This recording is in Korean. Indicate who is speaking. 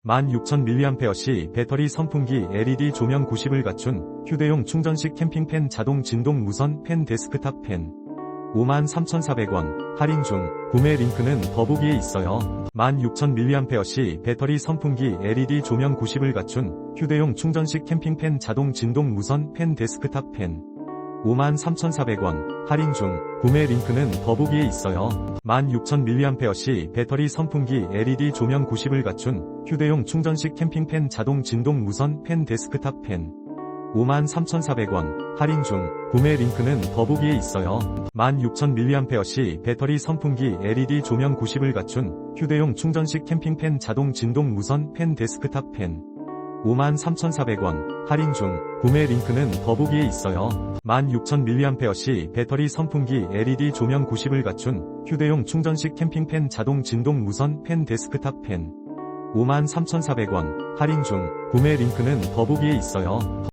Speaker 1: 16,000mAh 배터리 선풍기 LED 조명 90을 갖춘 휴대용 충전식 캠핑팬 자동 진동 무선 팬 데스크탑 팬 53,400원 할인 중. 구매 링크는 더보기에 있어요. 16,000mAh 배터리 선풍기 LED 조명 90을 갖춘 휴대용 충전식 캠핑팬 자동 진동 무선 팬 데스크탑 팬 53,400원 할인 중. 구매 링크는 더보기에 있어요. 16,000mAh 배터리 선풍기 LED 조명 90을 갖춘 휴대용 충전식 캠핑팬 자동 진동 무선 팬 데스크탑 팬 53,400원 할인 중. 구매 링크는 더보기에 있어요. 16,000mAh 배터리 선풍기 LED 조명 90을 갖춘 휴대용 충전식 캠핑팬 자동 진동 무선 팬 데스크탑 팬 53,400원 할인 중. 구매 링크는 더보기에 있어요. 16,000mAh 배터리 선풍기 LED 조명 90을 갖춘 휴대용 충전식 캠핑팬 자동 진동 무선 팬 데스크탑 팬 53,400원 할인 중. 구매 링크는 더보기에 있어요.